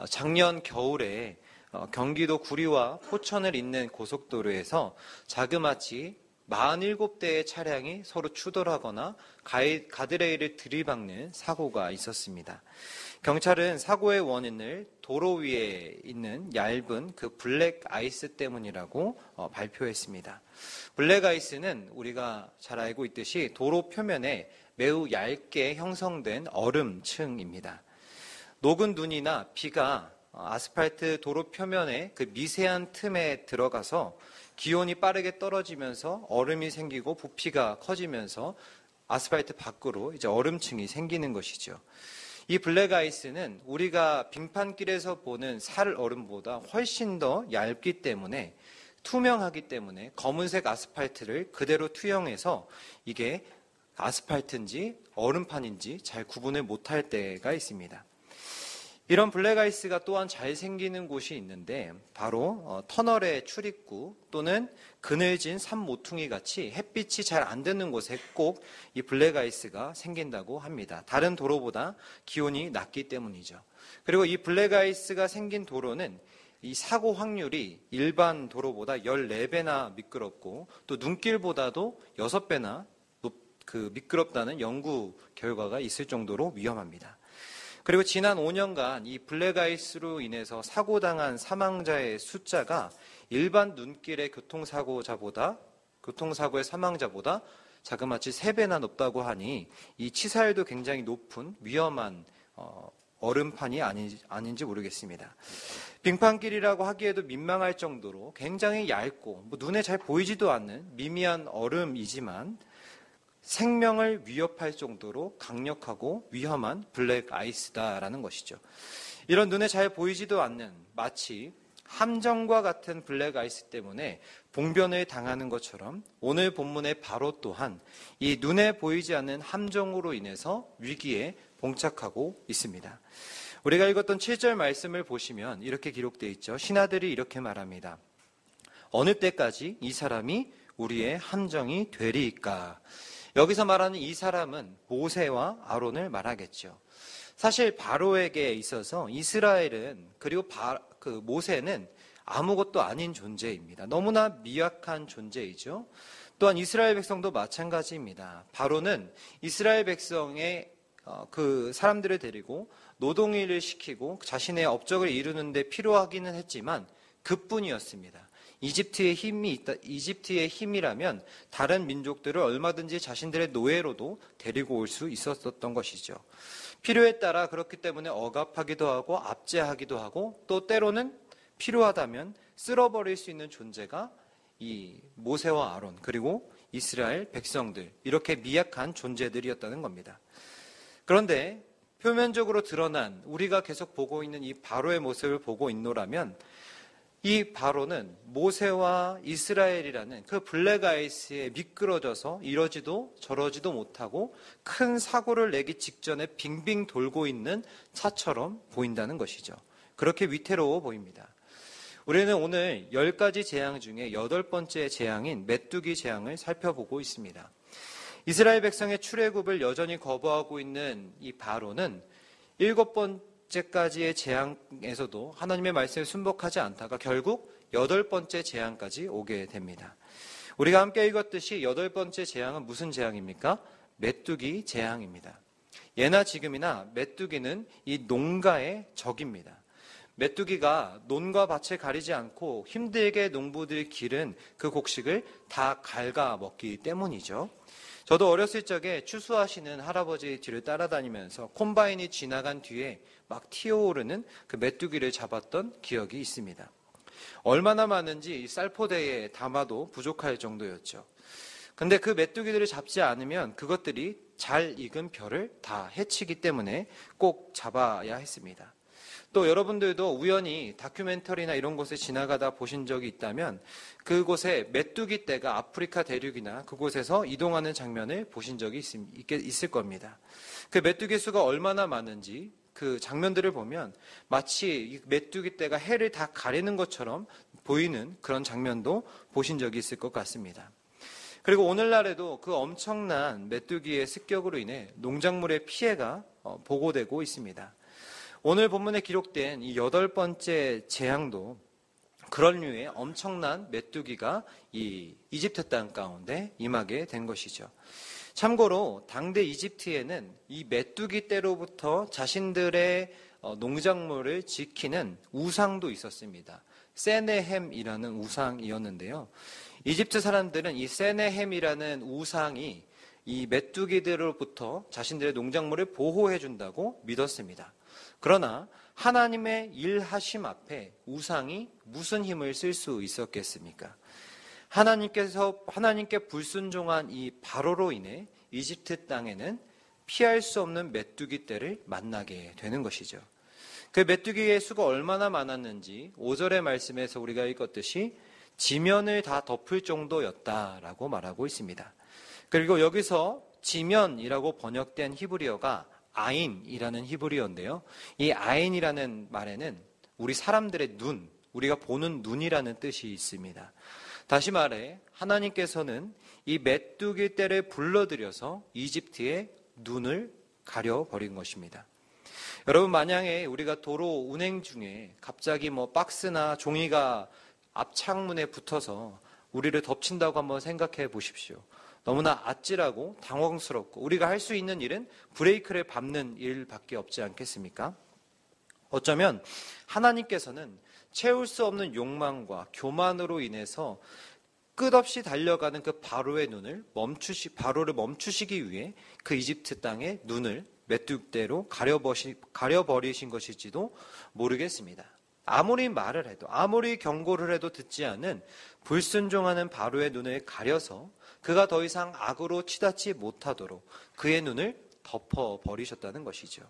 작년 겨울에 경기도 구리와 포천을 잇는 고속도로에서 자그마치 47대의 차량이 서로 추돌하거나 가드레일을 들이박는 사고가 있었습니다. 경찰은 사고의 원인을 도로 위에 있는 얇은 그 블랙 아이스 때문이라고 발표했습니다. 블랙 아이스는 우리가 잘 알고 있듯이 도로 표면에 매우 얇게 형성된 얼음층입니다. 녹은 눈이나 비가 아스팔트 도로 표면에 그 미세한 틈에 들어가서 기온이 빠르게 떨어지면서 얼음이 생기고 부피가 커지면서 아스팔트 밖으로 이제 얼음층이 생기는 것이죠. 이 블랙 아이스는 우리가 빙판길에서 보는 살 얼음보다 훨씬 더 얇기 때문에 투명하기 때문에 검은색 아스팔트를 그대로 투영해서 이게 아스팔트인지 얼음판인지 잘 구분을 못할 때가 있습니다. 이런 블랙 아이스가 또한 잘 생기는 곳이 있는데 바로 터널의 출입구 또는 그늘진 산 모퉁이 같이 햇빛이 잘 안 드는 곳에 꼭 이 블랙 아이스가 생긴다고 합니다. 다른 도로보다 기온이 낮기 때문이죠. 그리고 이 블랙 아이스가 생긴 도로는 이 사고 확률이 일반 도로보다 14배나 미끄럽고 또 눈길보다도 6배나 미끄럽다는 연구 결과가 있을 정도로 위험합니다. 그리고 지난 5년간 이 블랙 아이스로 인해서 사고당한 사망자의 숫자가 일반 눈길의 교통사고의 사망자보다 자그마치 3배나 높다고 하니 이 치사율도 굉장히 높은 위험한 얼음판이 아닌지 모르겠습니다. 빙판길이라고 하기에도 민망할 정도로 굉장히 얇고 눈에 잘 보이지도 않는 미미한 얼음이지만 생명을 위협할 정도로 강력하고 위험한 블랙 아이스다라는 것이죠. 이런 눈에 잘 보이지도 않는 마치 함정과 같은 블랙 아이스 때문에 봉변을 당하는 것처럼 오늘 본문의 바로 또한 이 눈에 보이지 않는 함정으로 인해서 위기에 봉착하고 있습니다. 우리가 읽었던 7절 말씀을 보시면 이렇게 기록되어 있죠. 신하들이 이렇게 말합니다. 어느 때까지 이 사람이 우리의 함정이 되리이까? 여기서 말하는 이 사람은 모세와 아론을 말하겠죠. 사실 바로에게 있어서 이스라엘은 그리고 모세는 아무것도 아닌 존재입니다. 너무나 미약한 존재이죠. 또한 이스라엘 백성도 마찬가지입니다. 바로는 이스라엘 백성의 그 사람들을 데리고 노동일을 시키고 자신의 업적을 이루는 데 필요하기는 했지만 그뿐이었습니다. 이집트의 힘이라면 다른 민족들을 얼마든지 자신들의 노예로도 데리고 올 수 있었던 것이죠. 필요에 따라 그렇기 때문에 억압하기도 하고 압제하기도 하고 또 때로는 필요하다면 쓸어버릴 수 있는 존재가 이 모세와 아론 그리고 이스라엘 백성들 이렇게 미약한 존재들이었다는 겁니다. 그런데 표면적으로 드러난 우리가 계속 보고 있는 이 바로의 모습을 보고 있노라면 이 바로는 모세와 이스라엘이라는 그 블랙 아이스에 미끄러져서 이러지도 저러지도 못하고 큰 사고를 내기 직전에 빙빙 돌고 있는 차처럼 보인다는 것이죠. 그렇게 위태로워 보입니다. 우리는 오늘 10가지 재앙 중에 8번째 재앙인 메뚜기 재앙을 살펴보고 있습니다. 이스라엘 백성의 출애굽을 여전히 거부하고 있는 이 바로는 7번째까지의 재앙에서도 하나님의 말씀에 순복하지 않다가 결국 8번째 재앙까지 오게 됩니다. 우리가 함께 읽었듯이 8번째 재앙은 무슨 재앙입니까? 메뚜기 재앙입니다. 예나 지금이나 메뚜기는 이 농가의 적입니다. 메뚜기가 논과 밭을 가리지 않고 힘들게 농부들이 기른 그 곡식을 다 갉아먹기 때문이죠. 저도 어렸을 적에 추수하시는 할아버지 뒤를 따라다니면서 콤바인이 지나간 뒤에 막 튀어오르는 그 메뚜기를 잡았던 기억이 있습니다. 얼마나 많은지 쌀포대에 담아도 부족할 정도였죠. 근데 그 메뚜기들을 잡지 않으면 그것들이 잘 익은 벼를 다 해치기 때문에 꼭 잡아야 했습니다. 또 여러분들도 우연히 다큐멘터리나 이런 곳에 지나가다 보신 적이 있다면 그곳에 메뚜기 떼가 아프리카 대륙이나 그곳에서 이동하는 장면을 보신 적이 있을 겁니다. 그 메뚜기 수가 얼마나 많은지 그 장면들을 보면 마치 메뚜기 떼가 해를 다 가리는 것처럼 보이는 그런 장면도 보신 적이 있을 것 같습니다. 그리고 오늘날에도 그 엄청난 메뚜기의 습격으로 인해 농작물의 피해가 보고되고 있습니다. 오늘 본문에 기록된 이 8번째 재앙도 그런 류의 엄청난 메뚜기가 이 이집트 땅 가운데 임하게 된 것이죠. 참고로 당대 이집트에는 이 메뚜기 떼로부터 자신들의 농작물을 지키는 우상도 있었습니다. 세네햄이라는 우상이었는데요. 이집트 사람들은 이 세네햄이라는 우상이 이 메뚜기들로부터 자신들의 농작물을 보호해 준다고 믿었습니다. 그러나 하나님의 일하심 앞에 우상이 무슨 힘을 쓸 수 있었겠습니까? 하나님께 불순종한 이 바로로 인해 이집트 땅에는 피할 수 없는 메뚜기 떼를 만나게 되는 것이죠. 그 메뚜기의 수가 얼마나 많았는지 5절의 말씀에서 우리가 읽었듯이 지면을 다 덮을 정도였다라고 말하고 있습니다. 그리고 여기서 지면이라고 번역된 히브리어가 아인이라는 히브리어인데요. 이 아인이라는 말에는 우리 사람들의 눈, 우리가 보는 눈이라는 뜻이 있습니다. 다시 말해 하나님께서는 이 메뚜기 떼를 불러들여서 이집트의 눈을 가려버린 것입니다. 여러분, 만약에 우리가 도로 운행 중에 갑자기 박스나 종이가 앞 창문에 붙어서 우리를 덮친다고 한번 생각해 보십시오. 너무나 아찔하고 당황스럽고 우리가 할 수 있는 일은 브레이크를 밟는 일밖에 없지 않겠습니까? 어쩌면 하나님께서는 채울 수 없는 욕망과 교만으로 인해서 끝없이 달려가는 그 바로의 눈을 바로를 멈추시기 위해 그 이집트 땅의 눈을 메뚜기떼로 가려버리신 것일지도 모르겠습니다. 아무리 말을 해도 아무리 경고를 해도 듣지 않은 불순종하는 바로의 눈을 가려서 그가 더 이상 악으로 치닫지 못하도록 그의 눈을 덮어버리셨다는 것이죠.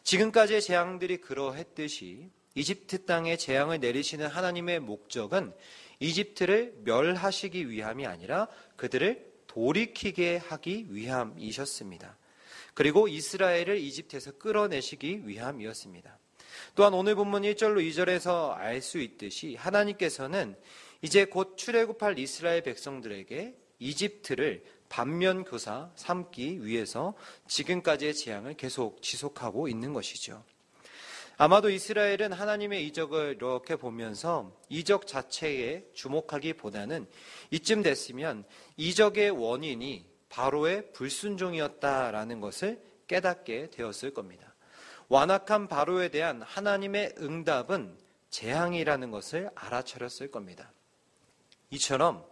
지금까지의 재앙들이 그러했듯이 이집트 땅에 재앙을 내리시는 하나님의 목적은 이집트를 멸하시기 위함이 아니라 그들을 돌이키게 하기 위함이셨습니다. 그리고 이스라엘을 이집트에서 끌어내시기 위함이었습니다. 또한 오늘 본문 1절로 2절에서 알 수 있듯이 하나님께서는 이제 곧 출애굽할 이스라엘 백성들에게 이집트를 반면교사 삼기 위해서 지금까지의 재앙을 계속 지속하고 있는 것이죠. 아마도 이스라엘은 하나님의 이적을 이렇게 보면서 이적 자체에 주목하기보다는 이쯤 됐으면 이적의 원인이 바로의 불순종이었다라는 것을 깨닫게 되었을 겁니다. 완악한 바로에 대한 하나님의 응답은 재앙이라는 것을 알아차렸을 겁니다. 이처럼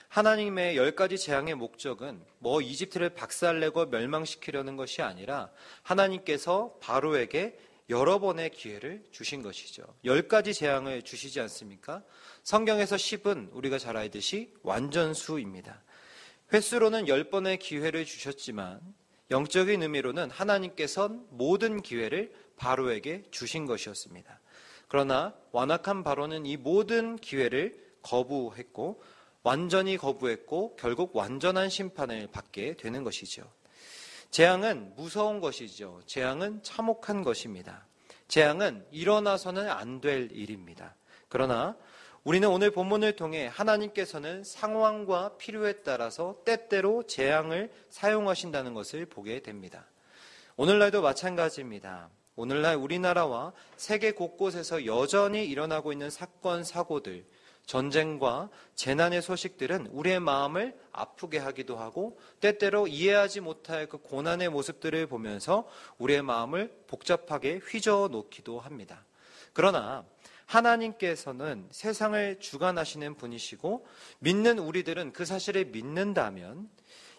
하나님의 10가지 재앙의 목적은 이집트를 박살내고 멸망시키려는 것이 아니라 하나님께서 바로에게 여러 번의 기회를 주신 것이죠. 10가지 재앙을 주시지 않습니까? 성경에서 10은 우리가 잘 알듯이 완전수입니다. 횟수로는 10번의 기회를 주셨지만 영적인 의미로는 하나님께서는 모든 기회를 바로에게 주신 것이었습니다. 그러나 완악한 바로는 이 모든 기회를 거부했고 완전히 거부했고 결국 완전한 심판을 받게 되는 것이죠. 재앙은 무서운 것이죠. 재앙은 참혹한 것입니다. 재앙은 일어나서는 안 될 일입니다. 그러나 우리는 오늘 본문을 통해 하나님께서는 상황과 필요에 따라서 때때로 재앙을 사용하신다는 것을 보게 됩니다. 오늘날도 마찬가지입니다. 오늘날 우리나라와 세계 곳곳에서 여전히 일어나고 있는 사건, 사고들, 전쟁과 재난의 소식들은 우리의 마음을 아프게 하기도 하고 때때로 이해하지 못할 그 고난의 모습들을 보면서 우리의 마음을 복잡하게 휘저어 놓기도 합니다. 그러나 하나님께서는 세상을 주관하시는 분이시고 믿는 우리들은 그 사실을 믿는다면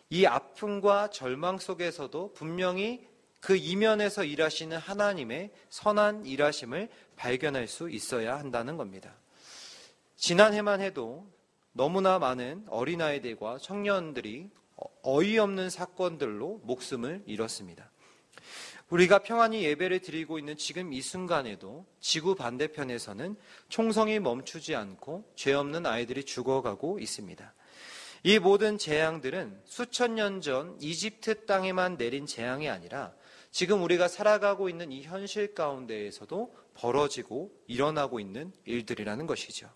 이 아픔과 절망 속에서도 분명히 그 이면에서 일하시는 하나님의 선한 일하심을 발견할 수 있어야 한다는 겁니다. 지난해만 해도 너무나 많은 어린아이들과 청년들이 어이없는 사건들로 목숨을 잃었습니다. 우리가 평안히 예배를 드리고 있는 지금 이 순간에도 지구 반대편에서는 총성이 멈추지 않고 죄 없는 아이들이 죽어가고 있습니다. 이 모든 재앙들은 수천 년 전 이집트 땅에만 내린 재앙이 아니라 지금 우리가 살아가고 있는 이 현실 가운데에서도 벌어지고 일어나고 있는 일들이라는 것이죠.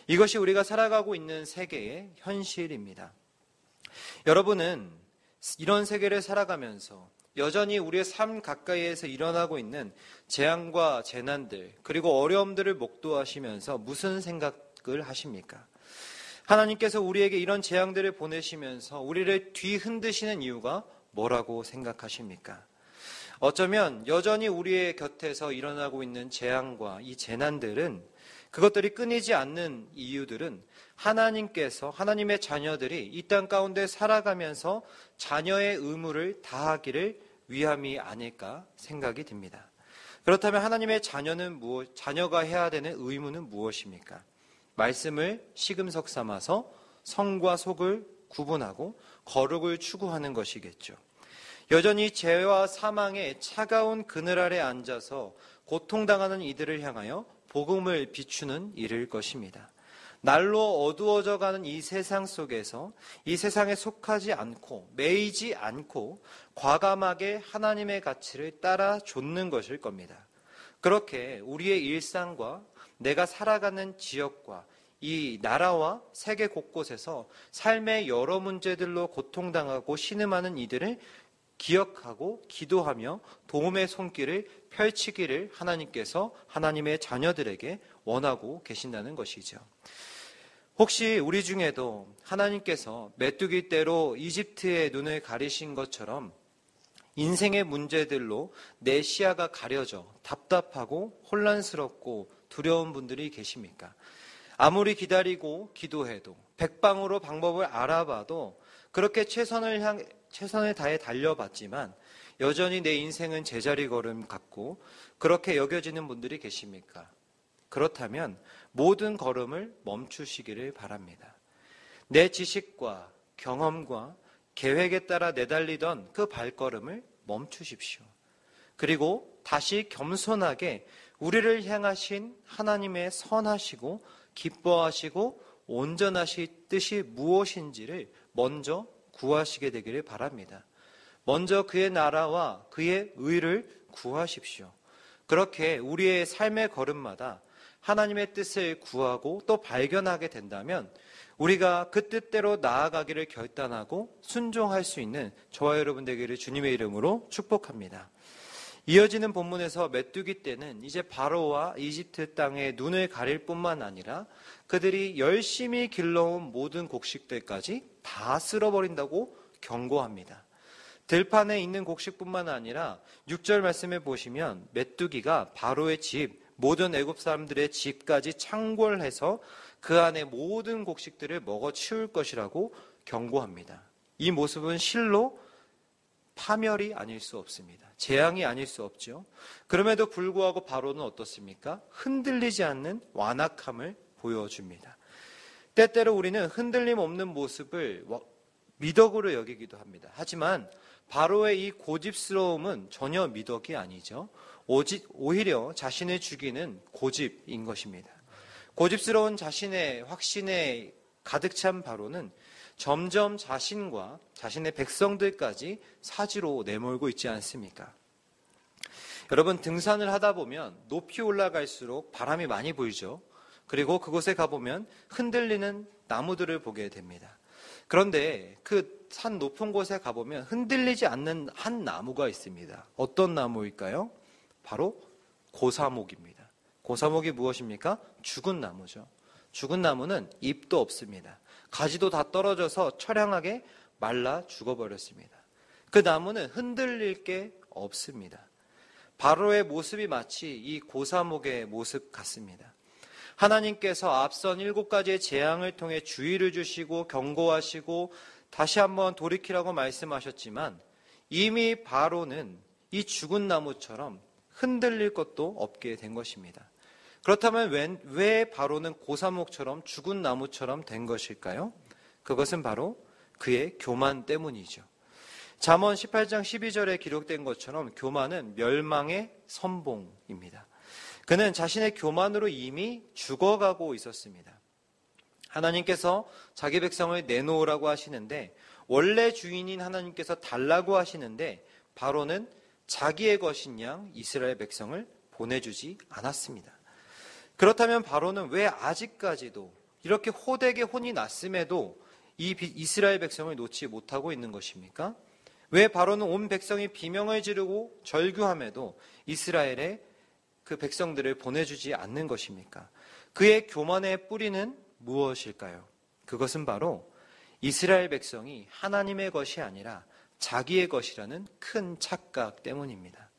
이것이 우리가 살아가고 있는 세계의 현실입니다. 여러분은 이런 세계를 살아가면서 여전히 우리의 삶 가까이에서 일어나고 있는 재앙과 재난들, 그리고 어려움들을 목도하시면서 무슨 생각을 하십니까? 하나님께서 우리에게 이런 재앙들을 보내시면서 우리를 뒤흔드시는 이유가 뭐라고 생각하십니까? 어쩌면 여전히 우리의 곁에서 일어나고 있는 재앙과 이 재난들은, 그것들이 끊이지 않는 이유들은 하나님께서, 하나님의 자녀들이 이 땅 가운데 살아가면서 자녀의 의무를 다하기를 위함이 아닐까 생각이 듭니다. 그렇다면 하나님의 자녀가 해야 되는 의무는 무엇입니까? 말씀을 시금석 삼아서 성과 속을 구분하고 거룩을 추구하는 것이겠죠. 여전히 죄와 사망의 차가운 그늘 아래 앉아서 고통당하는 이들을 향하여 복음을 비추는 일일 것입니다. 날로 어두워져 가는 이 세상 속에서 이 세상에 속하지 않고 매이지 않고 과감하게 하나님의 가치를 따라 좇는 것일 겁니다. 그렇게 우리의 일상과 내가 살아가는 지역과 이 나라와 세계 곳곳에서 삶의 여러 문제들로 고통당하고 신음하는 이들을 기억하고 기도하며 도움의 손길을 펼치기를 하나님께서 하나님의 자녀들에게 원하고 계신다는 것이죠. 혹시 우리 중에도 하나님께서 메뚜기 떼로 이집트의 눈을 가리신 것처럼 인생의 문제들로 내 시야가 가려져 답답하고 혼란스럽고 두려운 분들이 계십니까? 아무리 기다리고 기도해도 백방으로 방법을 알아봐도 그렇게 최선을 다해 달려봤지만 여전히 내 인생은 제자리 걸음 같고 그렇게 여겨지는 분들이 계십니까? 그렇다면 모든 걸음을 멈추시기를 바랍니다. 내 지식과 경험과 계획에 따라 내달리던 그 발걸음을 멈추십시오. 그리고 다시 겸손하게 우리를 향하신 하나님의 선하시고 기뻐하시고 온전하신 뜻이 무엇인지를 먼저 구하시게 되기를 바랍니다. 먼저 그의 나라와 그의 의를 구하십시오. 그렇게 우리의 삶의 걸음마다 하나님의 뜻을 구하고 또 발견하게 된다면 우리가 그 뜻대로 나아가기를 결단하고 순종할 수 있는 저와 여러분 되기를 주님의 이름으로 축복합니다. 이어지는 본문에서 메뚜기 떼는 이제 바로와 이집트 땅에 눈을 가릴 뿐만 아니라 그들이 열심히 길러온 모든 곡식들까지 다 쓸어버린다고 경고합니다. 들판에 있는 곡식뿐만 아니라 6절 말씀에 보시면 메뚜기가 바로의 집, 모든 애굽 사람들의 집까지 창궐해서 그 안에 모든 곡식들을 먹어 치울 것이라고 경고합니다. 이 모습은 실로 파멸이 아닐 수 없습니다. 재앙이 아닐 수 없죠. 그럼에도 불구하고 바로는 어떻습니까? 흔들리지 않는 완악함을 보여줍니다. 때때로 우리는 흔들림 없는 모습을 미덕으로 여기기도 합니다. 하지만 바로의 이 고집스러움은 전혀 미덕이 아니죠. 오히려 자신을 죽이는 고집인 것입니다. 고집스러운 자신의 확신에 가득 찬 바로는 점점 자신과 자신의 백성들까지 사지로 내몰고 있지 않습니까? 여러분, 등산을 하다 보면 높이 올라갈수록 바람이 많이 불죠. 그리고 그곳에 가보면 흔들리는 나무들을 보게 됩니다. 그런데 그 산 높은 곳에 가보면 흔들리지 않는 한 나무가 있습니다. 어떤 나무일까요? 바로 고사목입니다. 고사목이 무엇입니까? 죽은 나무죠. 죽은 나무는 잎도 없습니다. 가지도 다 떨어져서 처량하게 말라 죽어버렸습니다. 그 나무는 흔들릴 게 없습니다. 바로의 모습이 마치 이 고사목의 모습 같습니다. 하나님께서 앞선 7가지의 재앙을 통해 주의를 주시고 경고하시고 다시 한번 돌이키라고 말씀하셨지만 이미 바로는 이 죽은 나무처럼 흔들릴 것도 없게 된 것입니다. 그렇다면 왜 바로는 고사목처럼 죽은 나무처럼 된 것일까요? 그것은 바로 그의 교만 때문이죠. 잠언 18장 12절에 기록된 것처럼 교만은 멸망의 선봉입니다. 그는 자신의 교만으로 이미 죽어가고 있었습니다. 하나님께서 자기 백성을 내놓으라고 하시는데 원래 주인인 하나님께서 달라고 하시는데 바로는 자기의 것인 양 이스라엘 백성을 보내주지 않았습니다. 그렇다면 바로는 왜 아직까지도 이렇게 호되게 혼이 났음에도 이 이스라엘 백성을 놓지 못하고 있는 것입니까? 왜 바로는 온 백성이 비명을 지르고 절규함에도 이스라엘의 그 백성들을 보내주지 않는 것입니까? 그의 교만의 뿌리는 무엇일까요? 그것은 바로 이스라엘 백성이 하나님의 것이 아니라 자기의 것이라는 큰 착각 때문입니다.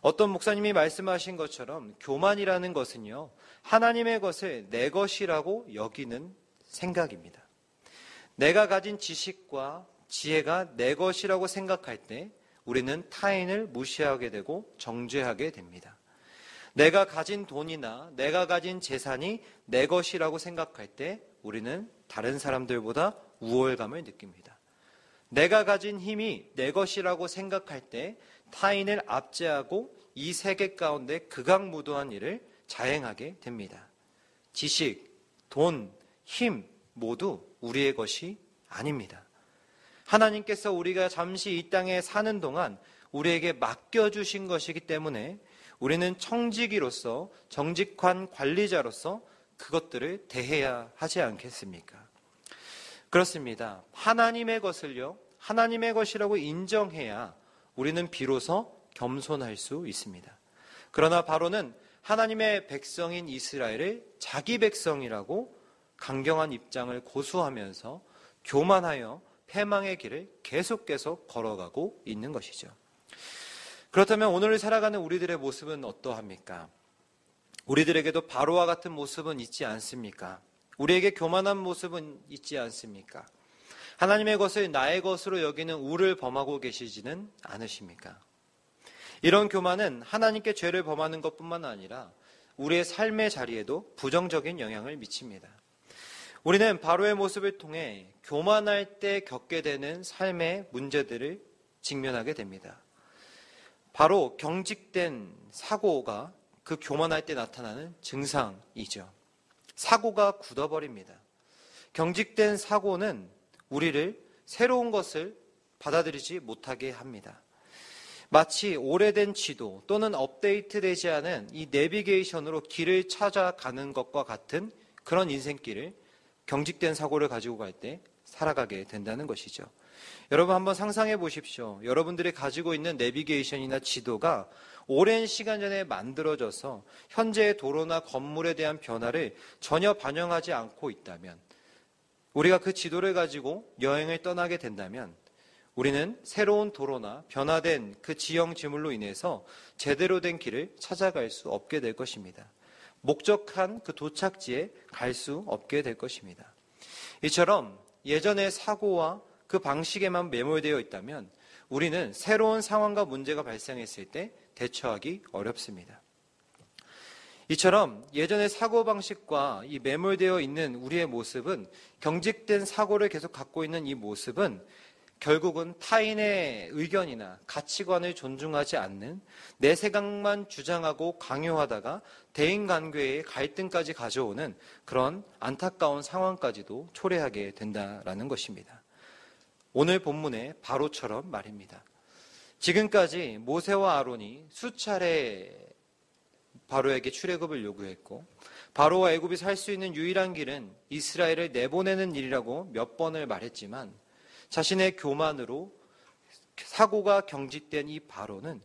어떤 목사님이 말씀하신 것처럼 교만이라는 것은요, 하나님의 것을 내 것이라고 여기는 생각입니다. 내가 가진 지식과 지혜가 내 것이라고 생각할 때 우리는 타인을 무시하게 되고 정죄하게 됩니다. 내가 가진 돈이나 내가 가진 재산이 내 것이라고 생각할 때 우리는 다른 사람들보다 우월감을 느낍니다. 내가 가진 힘이 내 것이라고 생각할 때 타인을 압제하고 이 세계 가운데 극악무도한 일을 자행하게 됩니다. 지식, 돈, 힘 모두 우리의 것이 아닙니다. 하나님께서 우리가 잠시 이 땅에 사는 동안 우리에게 맡겨주신 것이기 때문에 우리는 청지기로서 정직한 관리자로서 그것들을 대해야 하지 않겠습니까? 그렇습니다. 하나님의 것을요, 하나님의 것이라고 인정해야 우리는 비로소 겸손할 수 있습니다. 그러나 바로는 하나님의 백성인 이스라엘을 자기 백성이라고 강경한 입장을 고수하면서 교만하여 패망의 길을 계속 걸어가고 있는 것이죠. 그렇다면 오늘을 살아가는 우리들의 모습은 어떠합니까? 우리들에게도 바로와 같은 모습은 있지 않습니까? 우리에게 교만한 모습은 있지 않습니까? 하나님의 것을 나의 것으로 여기는 우를 범하고 계시지는 않으십니까? 이런 교만은 하나님께 죄를 범하는 것뿐만 아니라 우리의 삶의 자리에도 부정적인 영향을 미칩니다. 우리는 바로의 모습을 통해 교만할 때 겪게 되는 삶의 문제들을 직면하게 됩니다. 바로 경직된 사고가 그 교만할 때 나타나는 증상이죠. 사고가 굳어버립니다. 경직된 사고는 우리를 새로운 것을 받아들이지 못하게 합니다. 마치 오래된 지도 또는 업데이트되지 않은 이 내비게이션으로 길을 찾아가는 것과 같은 그런 인생길을 경직된 사고를 가지고 갈 때 살아가게 된다는 것이죠. 여러분 한번 상상해 보십시오. 여러분들이 가지고 있는 내비게이션이나 지도가 오랜 시간 전에 만들어져서 현재의 도로나 건물에 대한 변화를 전혀 반영하지 않고 있다면, 우리가 그 지도를 가지고 여행을 떠나게 된다면 우리는 새로운 도로나 변화된 그 지형 지물로 인해서 제대로 된 길을 찾아갈 수 없게 될 것입니다. 목적한 그 도착지에 갈 수 없게 될 것입니다. 이처럼 예전의 사고와 그 방식에만 매몰되어 있다면 우리는 새로운 상황과 문제가 발생했을 때 대처하기 어렵습니다. 이처럼 예전의 사고방식과 이 매몰되어 있는 우리의 모습은, 경직된 사고를 계속 갖고 있는 이 모습은 결국은 타인의 의견이나 가치관을 존중하지 않는 내 생각만 주장하고 강요하다가 대인관계의 갈등까지 가져오는 그런 안타까운 상황까지도 초래하게 된다라는 것입니다. 오늘 본문의 바로처럼 말입니다. 지금까지 모세와 아론이 수차례 바로에게 출애굽을 요구했고, 바로와 애굽이 살 수 있는 유일한 길은 이스라엘을 내보내는 일이라고 몇 번을 말했지만 자신의 교만으로 사고가 경직된 이 바로는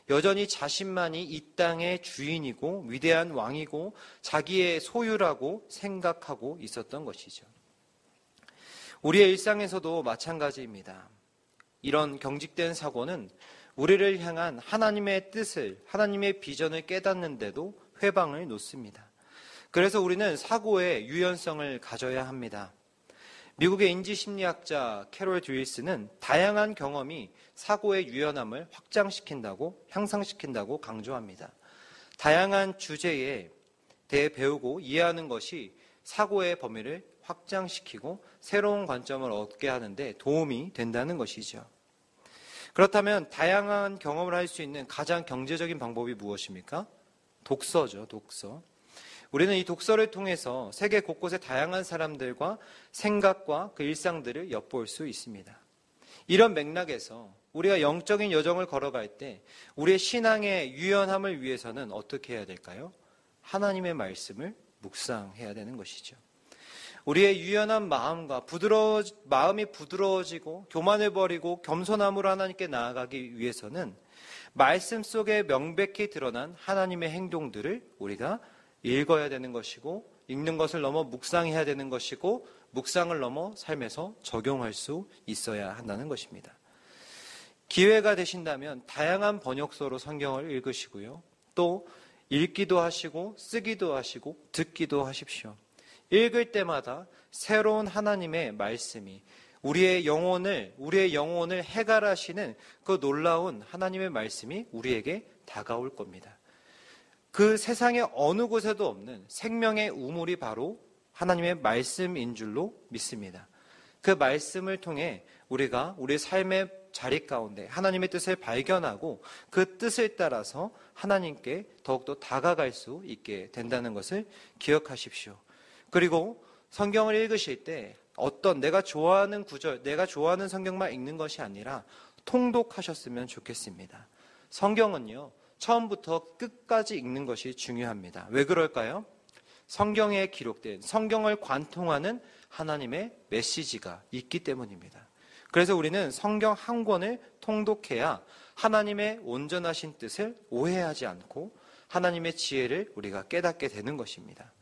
여전히 자신만이 이 땅의 주인이고 위대한 왕이고 자기의 소유라고 생각하고 있었던 것이죠. 우리의 일상에서도 마찬가지입니다. 이런 경직된 사고는 우리를 향한 하나님의 뜻을, 하나님의 비전을 깨닫는데도 회방을 놓습니다. 그래서 우리는 사고의 유연성을 가져야 합니다. 미국의 인지심리학자 캐롤 듀이스는 다양한 경험이 사고의 유연함을 확장시킨다고, 향상시킨다고 강조합니다. 다양한 주제에 대해 배우고 이해하는 것이 사고의 범위를 확장시키고 새로운 관점을 얻게 하는데 도움이 된다는 것이죠. 그렇다면 다양한 경험을 할 수 있는 가장 경제적인 방법이 무엇입니까? 독서죠, 독서. 우리는 이 독서를 통해서 세계 곳곳의 다양한 사람들과 생각과 그 일상들을 엿볼 수 있습니다. 이런 맥락에서 우리가 영적인 여정을 걸어갈 때 우리의 신앙의 유연함을 위해서는 어떻게 해야 될까요? 하나님의 말씀을 묵상해야 되는 것이죠. 우리의 유연한 마음과 마음이 부드러워지고 교만을 버리고 겸손함으로 하나님께 나아가기 위해서는 말씀 속에 명백히 드러난 하나님의 행동들을 우리가 읽어야 되는 것이고, 읽는 것을 넘어 묵상해야 되는 것이고, 묵상을 넘어 삶에서 적용할 수 있어야 한다는 것입니다. 기회가 되신다면 다양한 번역서로 성경을 읽으시고요. 또 읽기도 하시고 쓰기도 하시고 듣기도 하십시오. 읽을 때마다 새로운 하나님의 말씀이 우리의 영혼을 해갈하시는 그 놀라운 하나님의 말씀이 우리에게 다가올 겁니다. 그 세상의 어느 곳에도 없는 생명의 우물이 바로 하나님의 말씀인 줄로 믿습니다. 그 말씀을 통해 우리가 우리 삶의 자리 가운데 하나님의 뜻을 발견하고 그 뜻을 따라서 하나님께 더욱더 다가갈 수 있게 된다는 것을 기억하십시오. 그리고 성경을 읽으실 때 어떤 내가 좋아하는 구절, 내가 좋아하는 성경만 읽는 것이 아니라 통독하셨으면 좋겠습니다. 성경은요, 처음부터 끝까지 읽는 것이 중요합니다. 왜 그럴까요? 성경에 기록된, 성경을 관통하는 하나님의 메시지가 있기 때문입니다. 그래서 우리는 성경 한 권을 통독해야 하나님의 온전하신 뜻을 오해하지 않고 하나님의 지혜를 우리가 깨닫게 되는 것입니다.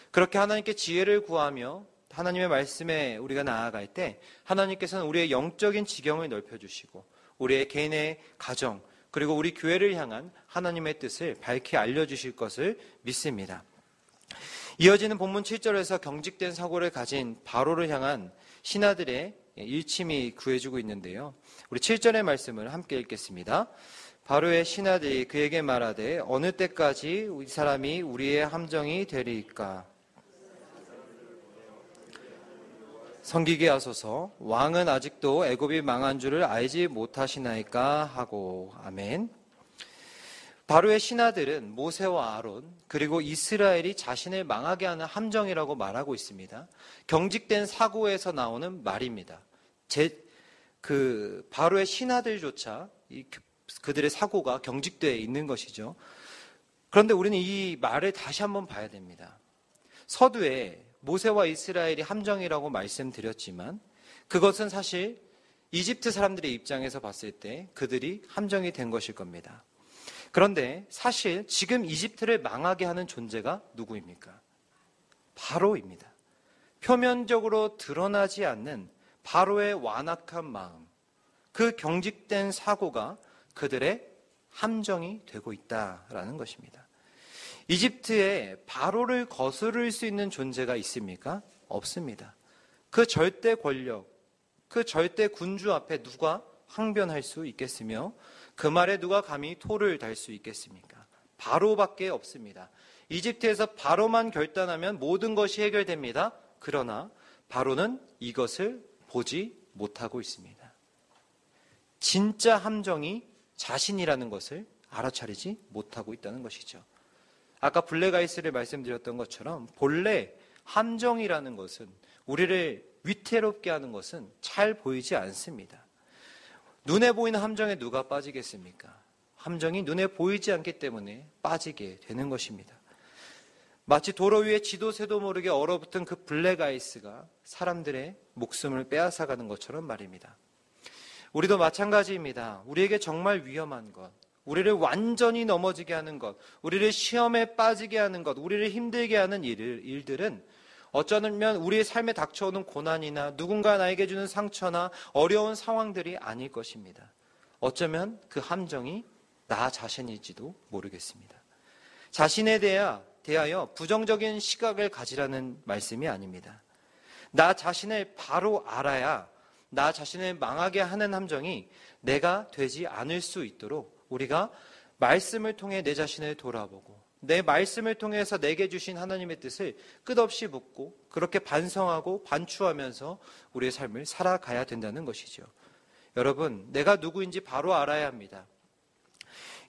그렇게 하나님께 지혜를 구하며 하나님의 말씀에 우리가 나아갈 때 하나님께서는 우리의 영적인 지경을 넓혀주시고 우리의 개인의 가정 그리고 우리 교회를 향한 하나님의 뜻을 밝히 알려주실 것을 믿습니다. 이어지는 본문 7절에서 경직된 사고를 가진 바로를 향한 신하들의 일침이 구해주고 있는데요. 우리 7절의 말씀을 함께 읽겠습니다. 바로의 신하들이 그에게 말하되 어느 때까지 이 사람이 우리의 함정이 되리이까? 섬기게 하소서. 왕은 아직도 애굽이 망한 줄을 알지 못하시나이까 하고. 아멘. 바로의 신하들은 모세와 아론 그리고 이스라엘이 자신을 망하게 하는 함정이라고 말하고 있습니다. 경직된 사고에서 나오는 말입니다. 바로의 신하들조차 그들의 사고가 경직되어 있는 것이죠. 그런데 우리는 이 말을 다시 한번 봐야 됩니다. 서두에 모세와 이스라엘이 함정이라고 말씀드렸지만 그것은 사실 이집트 사람들의 입장에서 봤을 때 그들이 함정이 된 것일 겁니다. 그런데 사실 지금 이집트를 망하게 하는 존재가 누구입니까? 바로입니다. 표면적으로 드러나지 않는 바로의 완악한 마음, 그 경직된 사고가 그들의 함정이 되고 있다라는 것입니다. 이집트에 바로를 거스를 수 있는 존재가 있습니까? 없습니다. 그 절대 권력, 그 절대 군주 앞에 누가 항변할 수 있겠으며 그 말에 누가 감히 토를 달 수 있겠습니까? 바로밖에 없습니다. 이집트에서 바로만 결단하면 모든 것이 해결됩니다. 그러나 바로는 이것을 보지 못하고 있습니다. 진짜 함정이 자신이라는 것을 알아차리지 못하고 있다는 것이죠. 아까 블랙아이스를 말씀드렸던 것처럼 본래 함정이라는 것은 우리를 위태롭게 하는 것은 잘 보이지 않습니다. 눈에 보이는 함정에 누가 빠지겠습니까? 함정이 눈에 보이지 않기 때문에 빠지게 되는 것입니다. 마치 도로 위에 지도 새도 모르게 얼어붙은 그 블랙아이스가 사람들의 목숨을 빼앗아가는 것처럼 말입니다. 우리도 마찬가지입니다. 우리에게 정말 위험한 것, 우리를 완전히 넘어지게 하는 것, 우리를 시험에 빠지게 하는 것, 우리를 힘들게 하는 일들은 어쩌면 우리의 삶에 닥쳐오는 고난이나 누군가 나에게 주는 상처나 어려운 상황들이 아닐 것입니다. 어쩌면 그 함정이 나 자신일지도 모르겠습니다. 자신에 대하여 부정적인 시각을 가지라는 말씀이 아닙니다. 나 자신을 바로 알아야 나 자신을 망하게 하는 함정이 내가 되지 않을 수 있도록 우리가 말씀을 통해 내 자신을 돌아보고 내 말씀을 통해서 내게 주신 하나님의 뜻을 끝없이 묻고 그렇게 반성하고 반추하면서 우리의 삶을 살아가야 된다는 것이죠. 여러분, 내가 누구인지 바로 알아야 합니다.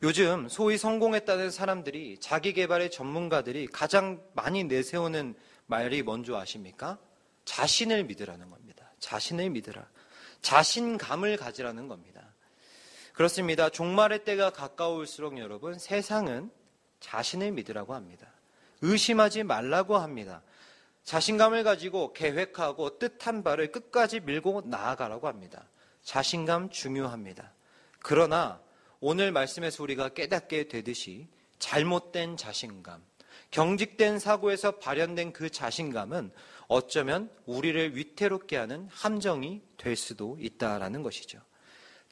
요즘 소위 성공했다는 사람들이 자기 개발의 전문가들이 가장 많이 내세우는 말이 뭔지 아십니까? 자신을 믿으라는 겁니다. 자신을 믿으라. 자신감을 가지라는 겁니다. 그렇습니다. 종말의 때가 가까울수록 여러분, 세상은 자신을 믿으라고 합니다. 의심하지 말라고 합니다. 자신감을 가지고 계획하고 뜻한 바를 끝까지 밀고 나아가라고 합니다. 자신감 중요합니다. 그러나 오늘 말씀에서 우리가 깨닫게 되듯이 잘못된 자신감, 경직된 사고에서 발현된 그 자신감은 어쩌면 우리를 위태롭게 하는 함정이 될 수도 있다라는 것이죠.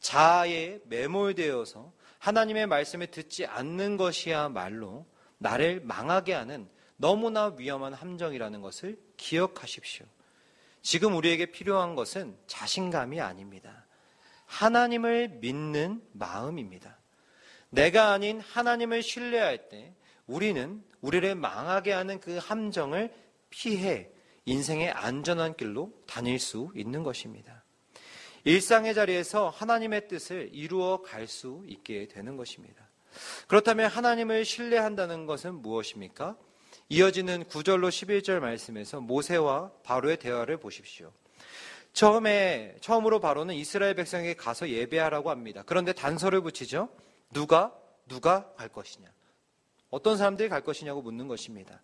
자아에 매몰되어서 하나님의 말씀을 듣지 않는 것이야말로 나를 망하게 하는 너무나 위험한 함정이라는 것을 기억하십시오. 지금 우리에게 필요한 것은 자신감이 아닙니다. 하나님을 믿는 마음입니다. 내가 아닌 하나님을 신뢰할 때 우리는 우리를 망하게 하는 그 함정을 피해 인생의 안전한 길로 다닐 수 있는 것입니다. 일상의 자리에서 하나님의 뜻을 이루어 갈 수 있게 되는 것입니다. 그렇다면 하나님을 신뢰한다는 것은 무엇입니까? 이어지는 9절로 11절 말씀에서 모세와 바로의 대화를 보십시오. 처음으로 바로는 이스라엘 백성에게 가서 예배하라고 합니다. 그런데 단서를 붙이죠. 누가 갈 것이냐? 어떤 사람들이 갈 것이냐고 묻는 것입니다.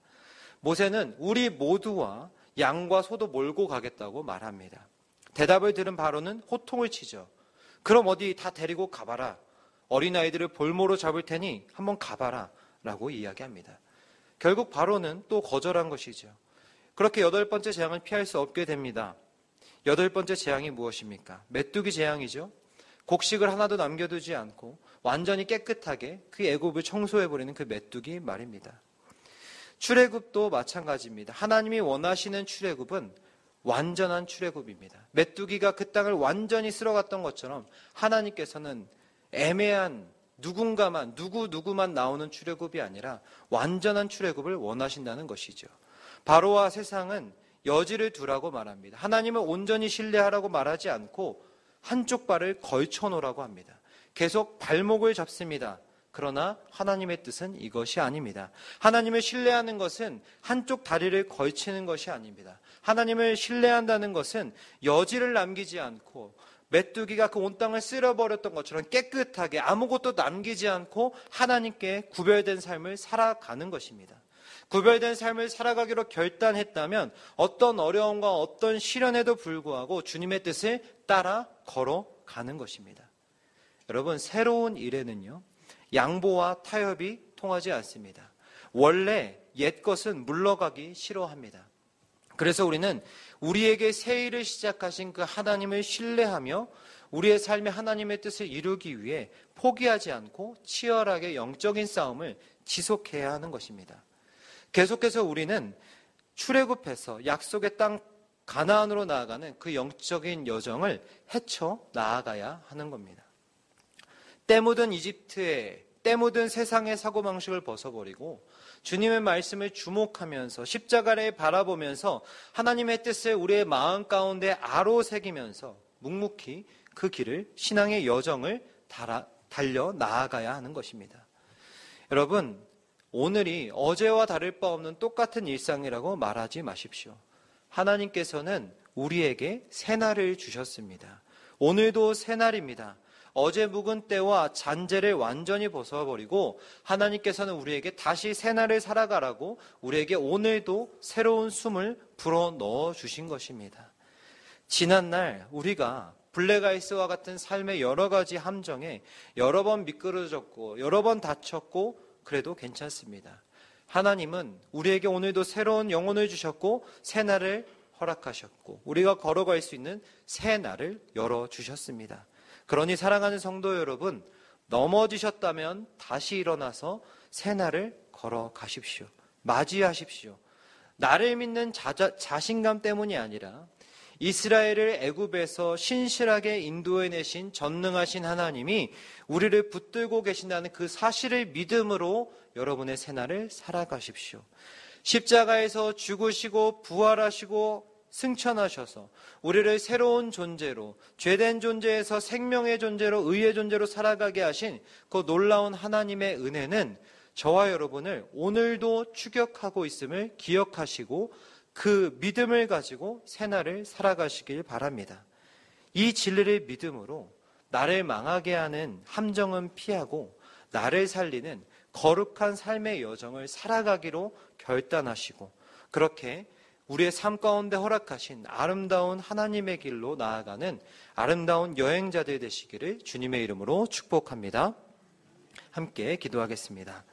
모세는 우리 모두와 양과 소도 몰고 가겠다고 말합니다. 대답을 들은 바로는 호통을 치죠. 그럼 어디 다 데리고 가봐라. 어린아이들을 볼모로 잡을 테니 한번 가봐라 라고 이야기합니다. 결국 바로는 또 거절한 것이죠. 그렇게 8번째 재앙을 피할 수 없게 됩니다. 8번째 재앙이 무엇입니까? 메뚜기 재앙이죠. 곡식을 하나도 남겨두지 않고 완전히 깨끗하게 그 애굽을 청소해버리는 그 메뚜기 말입니다. 출애굽도 마찬가지입니다. 하나님이 원하시는 출애굽은 완전한 출애굽입니다. 메뚜기가 그 땅을 완전히 쓸어갔던 것처럼 하나님께서는 애매한 누구만 나오는 출애굽이 아니라 완전한 출애굽을 원하신다는 것이죠. 바로와 세상은 여지를 두라고 말합니다. 하나님을 온전히 신뢰하라고 말하지 않고 한쪽 발을 걸쳐놓으라고 합니다. 계속 발목을 잡습니다. 그러나 하나님의 뜻은 이것이 아닙니다. 하나님을 신뢰하는 것은 한쪽 다리를 걸치는 것이 아닙니다. 하나님을 신뢰한다는 것은 여지를 남기지 않고 메뚜기가 그 온 땅을 쓸어버렸던 것처럼 깨끗하게 아무것도 남기지 않고 하나님께 구별된 삶을 살아가는 것입니다. 구별된 삶을 살아가기로 결단했다면 어떤 어려움과 어떤 시련에도 불구하고 주님의 뜻을 따라 걸어가는 것입니다. 여러분, 새로운 일에는요, 양보와 타협이 통하지 않습니다. 원래 옛 것은 물러가기 싫어합니다. 그래서 우리는 우리에게 새 일을 시작하신 그 하나님을 신뢰하며 우리의 삶에 하나님의 뜻을 이루기 위해 포기하지 않고 치열하게 영적인 싸움을 지속해야 하는 것입니다. 계속해서 우리는 출애굽해서 약속의 땅 가나안으로 나아가는 그 영적인 여정을 헤쳐 나아가야 하는 겁니다. 때 묻은 이집트에 때 묻은 세상의 사고방식을 벗어버리고 주님의 말씀을 주목하면서 십자가를 바라보면서 하나님의 뜻을 우리의 마음 가운데 아로새기면서 묵묵히 그 길을, 신앙의 여정을 달려 나아가야 하는 것입니다. 여러분, 오늘이 어제와 다를 바 없는 똑같은 일상이라고 말하지 마십시오. 하나님께서는 우리에게 새날을 주셨습니다. 오늘도 새날입니다. 어제 묵은 때와 잔재를 완전히 벗어버리고 하나님께서는 우리에게 다시 새날을 살아가라고 우리에게 오늘도 새로운 숨을 불어넣어 주신 것입니다. 지난날 우리가 블랙아이스와 같은 삶의 여러 가지 함정에 여러 번 미끄러졌고 여러 번 다쳤고 그래도 괜찮습니다. 하나님은 우리에게 오늘도 새로운 영혼을 주셨고 새날을 허락하셨고 우리가 걸어갈 수 있는 새날을 열어주셨습니다. 그러니 사랑하는 성도 여러분, 넘어지셨다면 다시 일어나서 새날을 걸어가십시오. 맞이하십시오. 나를 믿는 자신감 때문이 아니라 이스라엘을 애굽에서 신실하게 인도해내신 전능하신 하나님이 우리를 붙들고 계신다는 그 사실을 믿음으로 여러분의 새날을 살아가십시오. 십자가에서 죽으시고 부활하시고 승천하셔서 우리를 새로운 존재로, 죄된 존재에서 생명의 존재로, 의의 존재로 살아가게 하신 그 놀라운 하나님의 은혜는 저와 여러분을 오늘도 추격하고 있음을 기억하시고 그 믿음을 가지고 새날을 살아가시길 바랍니다. 이 진리를 믿음으로 나를 망하게 하는 함정은 피하고 나를 살리는 거룩한 삶의 여정을 살아가기로 결단하시고 그렇게 우리의 삶 가운데 허락하신 아름다운 하나님의 길로 나아가는 아름다운 여행자들 되시기를 주님의 이름으로 축복합니다. 함께 기도하겠습니다.